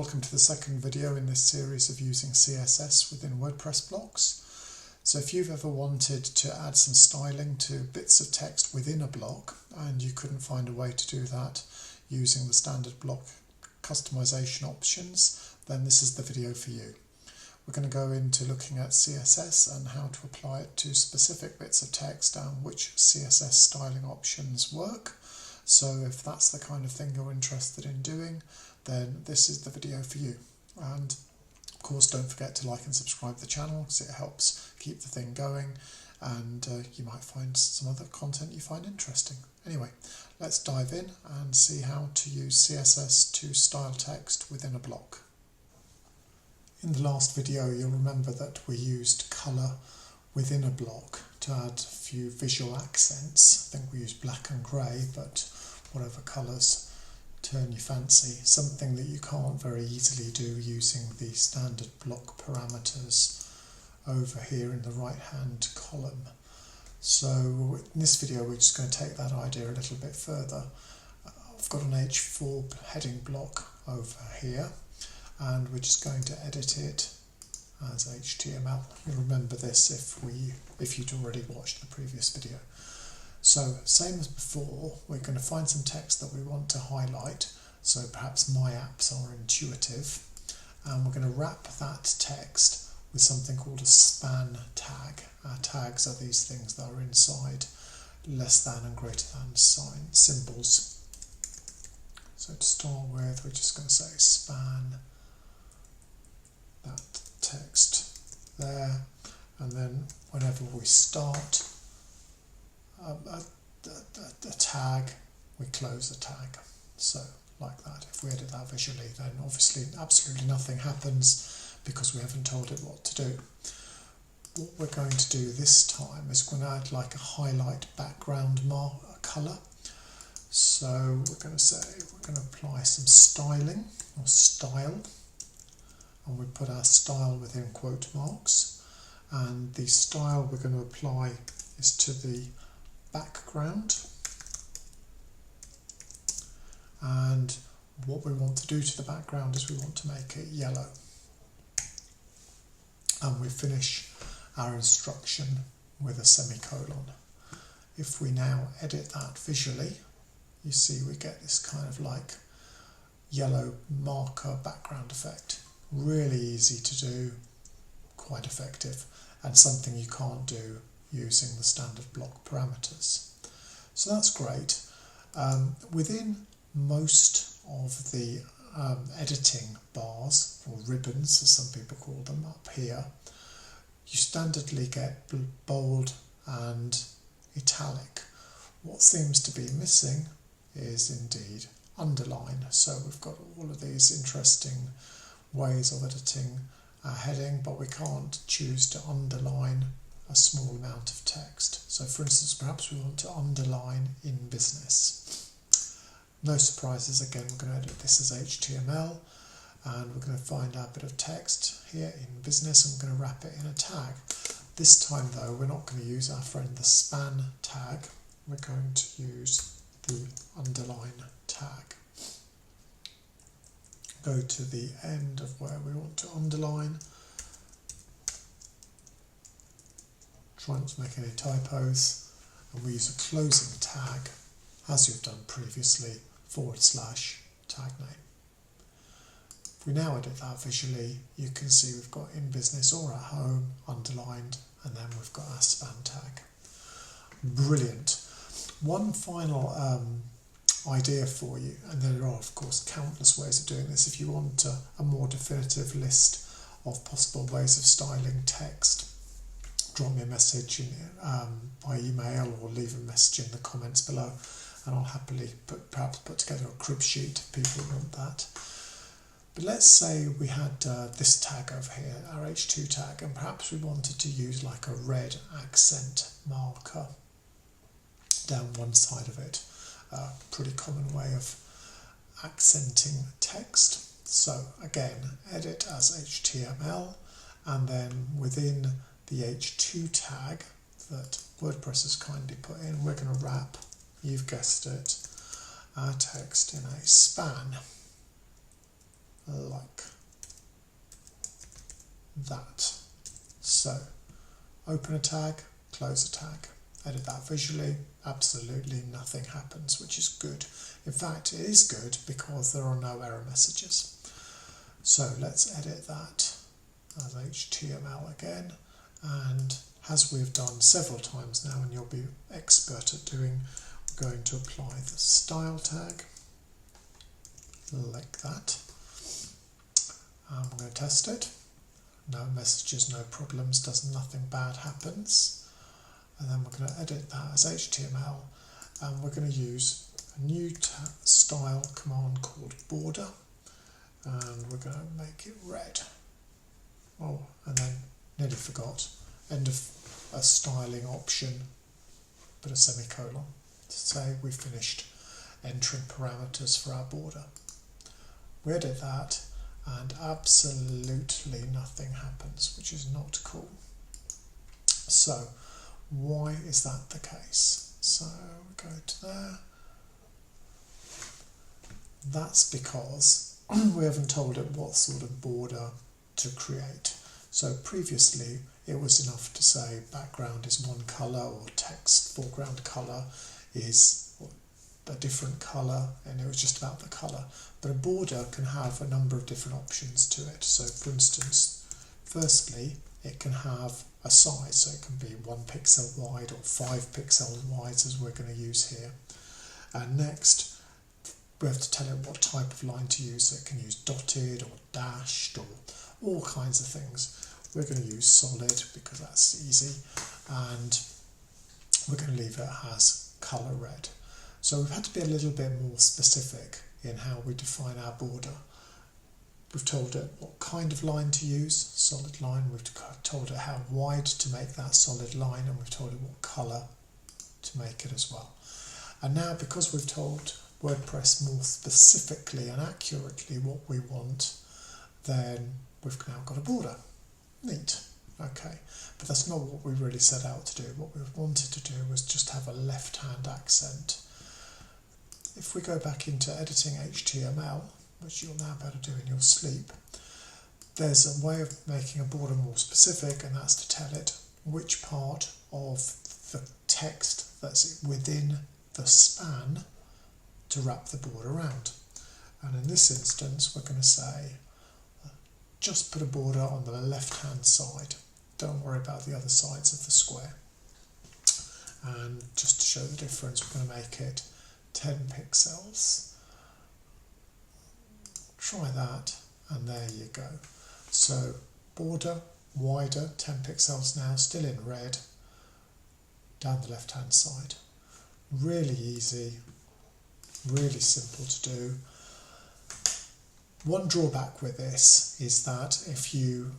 Welcome to the second video in this series of using CSS within WordPress blocks. So if you've ever wanted to add some styling to bits of text within a block and you couldn't find a way to do that using the standard block customization options, then this is the video for you. We're going to go into looking at CSS and how to apply it to specific bits of text and which CSS styling options work. So if that's the kind of thing you're interested in doing, then this is the video for you. And of course, don't forget to like and subscribe to the channel because it helps keep the thing going, and you might find some other content you find interesting. Anyway, let's dive in and see how to use CSS to style text within a block. In the last video, you'll remember that we used colour within a block to add a few visual accents. I think we used black and grey, but whatever colours turn your fancy. Something that you can't very easily do using the standard block parameters over here in the right hand column. So in this video we're just going to take that idea a little bit further. I've got an H4 heading block over here and we're just going to edit it as HTML. You'll remember this if you'd already watched the previous video. So, same as before, we're going to find some text that we want to highlight, so perhaps my apps are intuitive, and we're going to wrap that text with something called a span tag. Our tags are these things that are inside less than and greater than sign symbols. So to start with, we're just going to say span that text there, and then whenever we start a tag, we close the tag. So like that. If we edit that visually, then obviously absolutely nothing happens because we haven't told it what to do. What we're going to do this time is we're going to add like a highlight background colour. So we're going to say we're going to apply some styling or style, and we put our style within quote marks, and the style we're going to apply is to the background, and what we want to do to the background is we want to make it yellow, and we finish our instruction with a semicolon. If we now edit that visually, you see we get this kind of like yellow marker background effect. Really easy to do, quite effective, and something you can't do using the standard block parameters. So that's great. Within most of the editing bars, or ribbons as some people call them, up here, you standardly get bold and italic. What seems to be missing is indeed underline. So we've got all of these interesting ways of editing our heading, but we can't choose to underline a small amount of text. So for instance, perhaps we want to underline in business. No surprises, again we're going to edit this as HTML, and we're going to find our bit of text here in business and we're going to wrap it in a tag. This time though, we're not going to use our friend the span tag, we're going to use the underline tag. Go to the end of where we want to underline. Try not to make any typos, and we use a closing tag, as you've done previously, / tag name. If we now edit that visually, you can see we've got in business or at home underlined, and then we've got our span tag. Brilliant. One final idea for you, and there are of course countless ways of doing this. If you want a more definitive list of possible ways of styling text, drop me a message by email or leave a message in the comments below, and I'll happily perhaps put together a crib sheet if people want that. But let's say we had this tag over here, our H2 tag, and perhaps we wanted to use like a red accent marker down one side of it. Pretty common way of accenting text. So again, edit as HTML, and then within the H2 tag that WordPress has kindly put in, we're going to wrap, you've guessed it, our text in a span like that. So open a tag, close a tag, edit that visually, absolutely nothing happens, which is good. In fact, it is good because there are no error messages. So let's edit that as HTML again, and as we've done several times now and you'll be expert at doing, we're going to apply the style tag like that. I'm going to test it. No messages, no problems, nothing bad happens. And then we're going to edit that as HTML, and we're going to use a new style command called border, and we're going to make it red. Oh, and then nearly forgot, end of a styling option, put a semicolon to say we've finished entering parameters for our border. We edit that and absolutely nothing happens, which is not cool. So why is that the case? So we go to there. That's because we haven't told it what sort of border to create. So previously it was enough to say background is one colour, or text foreground colour is a different colour, and it was just about the colour. But a border can have a number of different options to it. So for instance, firstly, it can have a size, so it can be 1 pixel wide or 5 pixels wide, as we're going to use here. And next, we have to tell it what type of line to use. So it can use dotted or dashed or all kinds of things. We're going to use solid because that's easy, and we're going to leave it as colour red. So we've had to be a little bit more specific in how we define our border. We've told it what kind of line to use, solid line. We've told it how wide to make that solid line, and we've told it what colour to make it as well. And now, because we've told WordPress more specifically and accurately what we want, then we've now got a border. Neat. Okay, but that's not what we really set out to do. What we wanted to do was just have a left-hand accent. If we go back into editing HTML, which you'll now be able to do in your sleep, there's a way of making a border more specific, and that's to tell it which part of the text that's within the span to wrap the border around. And in this instance, we're going to say, just put a border on the left-hand side. Don't worry about the other sides of the square. And just to show the difference, we're going to make it 10 pixels. Try that, and there you go. So border wider, 10 pixels now, still in red, down the left hand side. Really easy, really simple to do. One drawback with this is that if you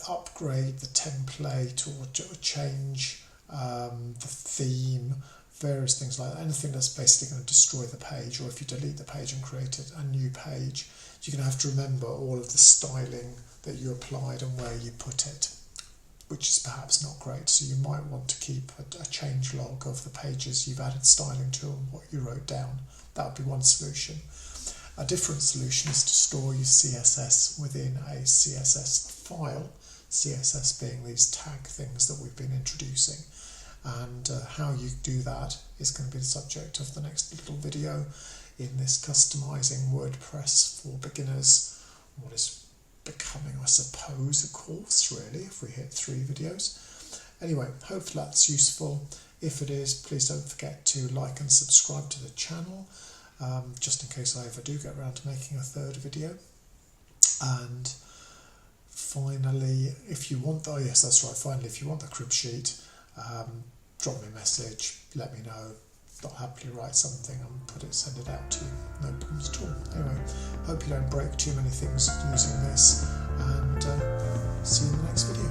upgrade the template or change the theme, various things like that, anything that's basically going to destroy the page, or if you delete the page and create a new page, you're going to have to remember all of the styling that you applied and where you put it, which is perhaps not great. So you might want to keep a change log of the pages you've added styling to and what you wrote down. That would be one solution. A different solution is to store your CSS within a CSS file, CSS being these tag things that we've been introducing. And how you do that is going to be the subject of the next little video in this customizing WordPress for beginners, what is becoming, I suppose, a course really, if we hit 3 videos. Anyway, hopefully that's useful. If it is, please don't forget to like and subscribe to the channel, just in case I ever do get around to making a 3rd video. And finally, if you want, oh yes, that's right, finally, if you want the crib sheet, drop me a message, let me know. I'll happily write something and send it out to you. No problems at all. Anyway, hope you don't break too many things using this, and see you in the next video.